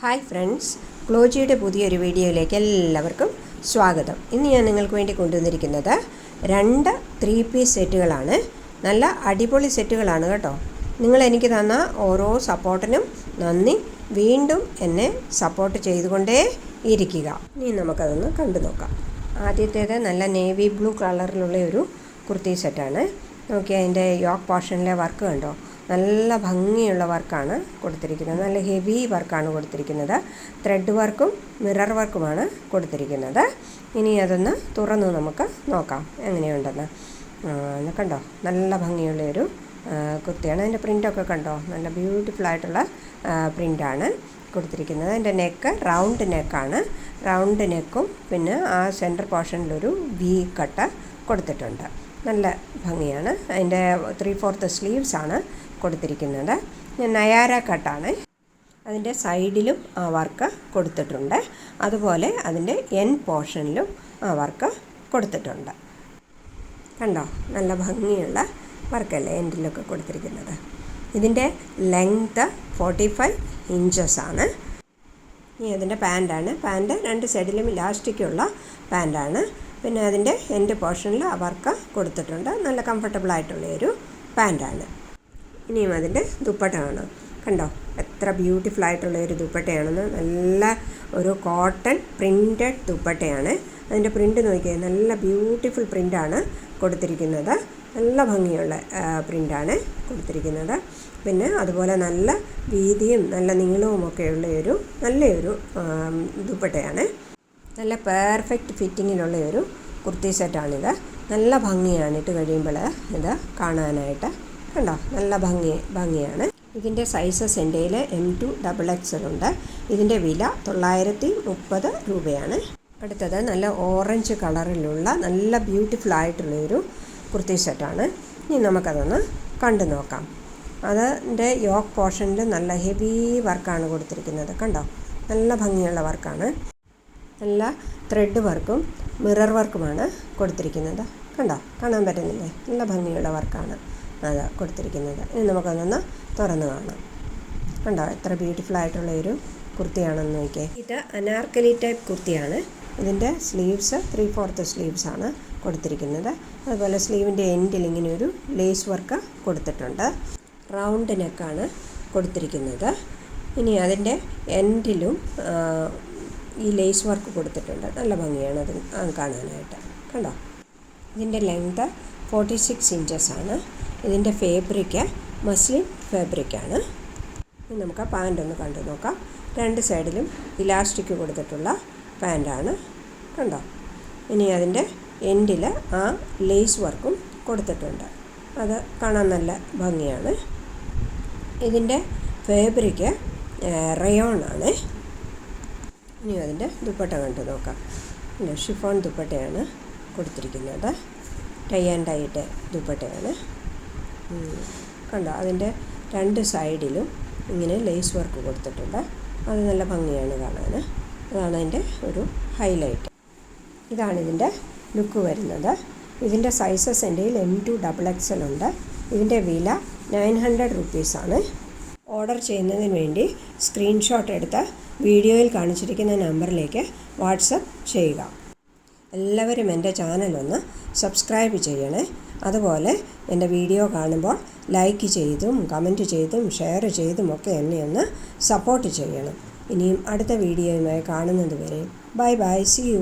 Hi friends, ക്ലോജിയുടെ പുതിയൊരു വീഡിയോയിലേക്ക് എല്ലാവർക്കും സ്വാഗതം. ഇന്ന് ഞാൻ നിങ്ങൾക്ക് വേണ്ടി കൊണ്ടുവന്നിരിക്കുന്നത് 2 3-പീസ് സെറ്റുകളാണ്. നല്ല അടിപൊളി സെറ്റുകളാണ് കേട്ടോ. നിങ്ങൾ എനിക്ക് തന്ന ഓരോ സപ്പോർട്ടിനും നന്ദി. വീണ്ടും എന്നെ സപ്പോർട്ട് ചെയ്തുകൊണ്ടേ ഇരിക്കുക. ഇനി നമുക്കതൊന്ന് കണ്ടു നോക്കാം. ആദ്യത്തേത് നല്ല നേവി ബ്ലൂ കളറിലുള്ള ഒരു കുർത്തി സെറ്റാണ്. നോക്കിയാൽ അതിൻ്റെ യോക്ക് പോർഷനിലെ വർക്ക് കണ്ടോ, നല്ല ഭംഗിയുള്ള വർക്കാണ് കൊടുത്തിരിക്കുന്നത്. നല്ല ഹെവി വർക്കാണ് കൊടുത്തിരിക്കുന്നത്. ത്രെഡ് വർക്കും മിറർ വർക്കുമാണ് കൊടുത്തിരിക്കുന്നത്. ഇനി അതൊന്ന് തുറന്ന് നമുക്ക് നോക്കാം എങ്ങനെയുണ്ടെന്ന്. കണ്ടോ, നല്ല ഭംഗിയുള്ളൊരു കുർത്തിയാണ്. അതിൻ്റെ പ്രിൻ്റൊക്കെ കണ്ടോ, നല്ല ബ്യൂട്ടിഫുൾ ആയിട്ടുള്ള പ്രിൻ്റാണ് കൊടുത്തിരിക്കുന്നത്. അതിൻ്റെ നെക്ക് റൗണ്ട് നെക്കാണ്. റൗണ്ട് നെക്കും പിന്നെ ആ സെൻറ്റർ പോർഷനിലൊരു വി കട്ട് കൊടുത്തിട്ടുണ്ട്. നല്ല ഭംഗിയാണ്. അതിൻ്റെ 3/4 സ്ലീവ്സാണ് കൊടുത്തിരിക്കുന്നത്. നയാര കട്ടാണ്. അതിൻ്റെ സൈഡിലും ആ വർക്ക് കൊടുത്തിട്ടുണ്ട്. അതുപോലെ അതിൻ്റെ എൻ പോർഷനിലും ആ വർക്ക് കൊടുത്തിട്ടുണ്ട്. കണ്ടോ, നല്ല ഭംഗിയുള്ള വർക്കല്ലേ എൻഡിലൊക്കെ കൊടുത്തിരിക്കുന്നത്. ഇതിൻ്റെ ലെങ്ത്ത് 45 ഇഞ്ചസാണ്. ഇനി അതിൻ്റെ പാൻറ്റാണ്. പാൻറ്റ് 2 സൈഡിലും ഇലാസ്റ്റിക്കുള്ള പാൻറ്റാണ്. പിന്നെ അതിൻ്റെ എൻഡ് പോർഷനിൽ ആ വർക്ക് കൊടുത്തിട്ടുണ്ട്. നല്ല കംഫർട്ടബിളായിട്ടുള്ളൊരു പാൻറ്റാണ്. ഇനിയും അതിൻ്റെ ദുപ്പട്ട കാണാം. കണ്ടോ, എത്ര ബ്യൂട്ടിഫുൾ ആയിട്ടുള്ളൊരു ദുപ്പട്ടയാണെന്ന്. നല്ല ഒരു കോട്ടൺ പ്രിൻറ്റഡ് ദുപ്പട്ടയാണ്. അതിൻ്റെ പ്രിൻ്റ് നോക്കിയാൽ നല്ല ബ്യൂട്ടിഫുൾ പ്രിൻ്റാണ് കൊടുത്തിരിക്കുന്നത്. നല്ല ഭംഗിയുള്ള പ്രിൻ്റാണ് കൊടുത്തിരിക്കുന്നത്. പിന്നെ അതുപോലെ നല്ല വീതിയും നല്ല നീളവും ഒക്കെയുള്ള നല്ലൊരു ദുപ്പട്ടയാണ്. നല്ല പെർഫെക്റ്റ് ഫിറ്റിങ്ങിലുള്ള ഒരു കുർത്തി സെറ്റാണിത്. നല്ല ഭംഗിയാണ് ഇട്ട് കഴിയുമ്പോൾ ഇത് കാണാനായിട്ട്. കണ്ടോ, നല്ല ഭംഗിയാണ്. ഇതിൻ്റെ സൈസസ് എൻ്റെ കയ്യിൽ M2 XXL ഉണ്ട്. ഇതിൻ്റെ വില 930 രൂപയാണ്. അടുത്തത് നല്ല ഓറഞ്ച് കളറിലുള്ള നല്ല ബ്യൂട്ടിഫുൾ ആയിട്ടുള്ളൊരു കുർത്തി സെറ്റാണ്. ഇനി നമുക്കതൊന്ന് കണ്ടു നോക്കാം. അതിൻ്റെ യോക്ക് പോർഷനിൽ നല്ല ഹെവി വർക്കാണ് കൊടുത്തിരിക്കുന്നത്. കണ്ടോ, നല്ല ഭംഗിയുള്ള വർക്കാണ്. നല്ല ത്രെഡ് വർക്കും മിറർ വർക്കുമാണ് കൊടുത്തിരിക്കുന്നത്. കണ്ടോ, കാണാൻ പറ്റുന്നില്ലേ? നല്ല ഭംഗിയുള്ള വർക്കാണ് അത് കൊടുത്തിരിക്കുന്നത്. ഇനി നമുക്കതൊന്ന് തുറന്ന് കാണാം. കണ്ടോ, എത്ര ബ്യൂട്ടിഫുൾ ആയിട്ടുള്ളൊരു കുർത്തിയാണെന്ന് നോക്കിയേ. ഇത് അനാർക്കലി ടൈപ്പ് കുർത്തിയാണ്. ഇതിൻ്റെ സ്ലീവ്സ് 3/4 സ്ലീവ്സാണ് കൊടുത്തിരിക്കുന്നത്. അതുപോലെ സ്ലീവിൻ്റെ എൻഡിൽ ഇങ്ങനെ ഒരു ലേസ് വർക്ക് കൊടുത്തിട്ടുണ്ട്. റൗണ്ട് നെക്കാണ് കൊടുത്തിരിക്കുന്നത്. ഇനി അതിൻ്റെ എൻഡിലും ഈ ലേസ് വർക്ക് കൊടുത്തിട്ടുണ്ട്. നല്ല ഭംഗിയാണ് അത് കാണാനായിട്ട്. കണ്ടോ, ഇതിൻ്റെ ലെങ്ത്ത് 46 ഇഞ്ചസാണ്. ഇതിൻ്റെ ഫാബ്രിക്ക് മസ്ലിൻ ഫാബ്രിക്കാണ്. ഇനി നമുക്ക് ആ പാൻ്റ് ഒന്ന് കണ്ടു നോക്കാം. 2 സൈഡിലും ഇലാസ്റ്റിക് കൊടുത്തിട്ടുള്ള പാൻ്റാണ്. കണ്ടോ, ഇനി അതിൻ്റെ എൻഡിൽ ആ ലേസ് വർക്കും കൊടുത്തിട്ടുണ്ട്. അത് കാണാൻ നല്ല ഭംഗിയാണ്. ഇതിൻ്റെ ഫാബ്രിക്ക് റയോൺ ആണ്. ഇനി അതിൻ്റെ ദുപ്പട്ട കണ്ടു നോക്കാം. പിന്നെ ഷിഫോൺ ദുപ്പട്ടയാണ് കൊടുത്തിരിക്കുന്നത്. ടൈ ആൻഡ് ഡൈയുടെ ദുപ്പട്ടയാണ്. കണ്ടോ, അതിൻ്റെ 2 സൈഡിലും ഇങ്ങനെ ലേസ് വർക്ക് കൊടുത്തിട്ടുണ്ട്. അത് നല്ല ഭംഗിയാണ് കാണാൻ. അതാണ് അതിൻ്റെ ഒരു ഹൈലൈറ്റ്. ഇതാണ് ഇതിൻ്റെ ലുക്ക് വരുന്നത്. ഇതിൻ്റെ സൈസസ് എൻ്റെ കയ്യിൽ M2 XXL ഉണ്ട്. ഇതിൻ്റെ വില 900 റുപ്പീസാണ്. ഓർഡർ ചെയ്യുന്നതിന് വേണ്ടി സ്ക്രീൻഷോട്ട് എടുത്ത് വീഡിയോയിൽ കാണിച്ചിരിക്കുന്ന നമ്പറിലേക്ക് വാട്സപ്പ് ചെയ്യുക. എല്ലാവരും എൻ്റെ ചാനലൊന്ന് സബ്സ്ക്രൈബ് ചെയ്യണേ. അതുപോലെ എൻ്റെ വീഡിയോ കാണുമ്പോൾ ലൈക്ക് ചെയ്തും കമൻറ്റ് ചെയ്തും ഷെയർ ചെയ്തും ഒക്കെ എന്നെ ഒന്ന് സപ്പോർട്ട് ചെയ്യണം. ഇനിയും അടുത്ത വീഡിയോയുമായി കാണുന്നത് വരെ ബൈ ബൈ, സീ യു.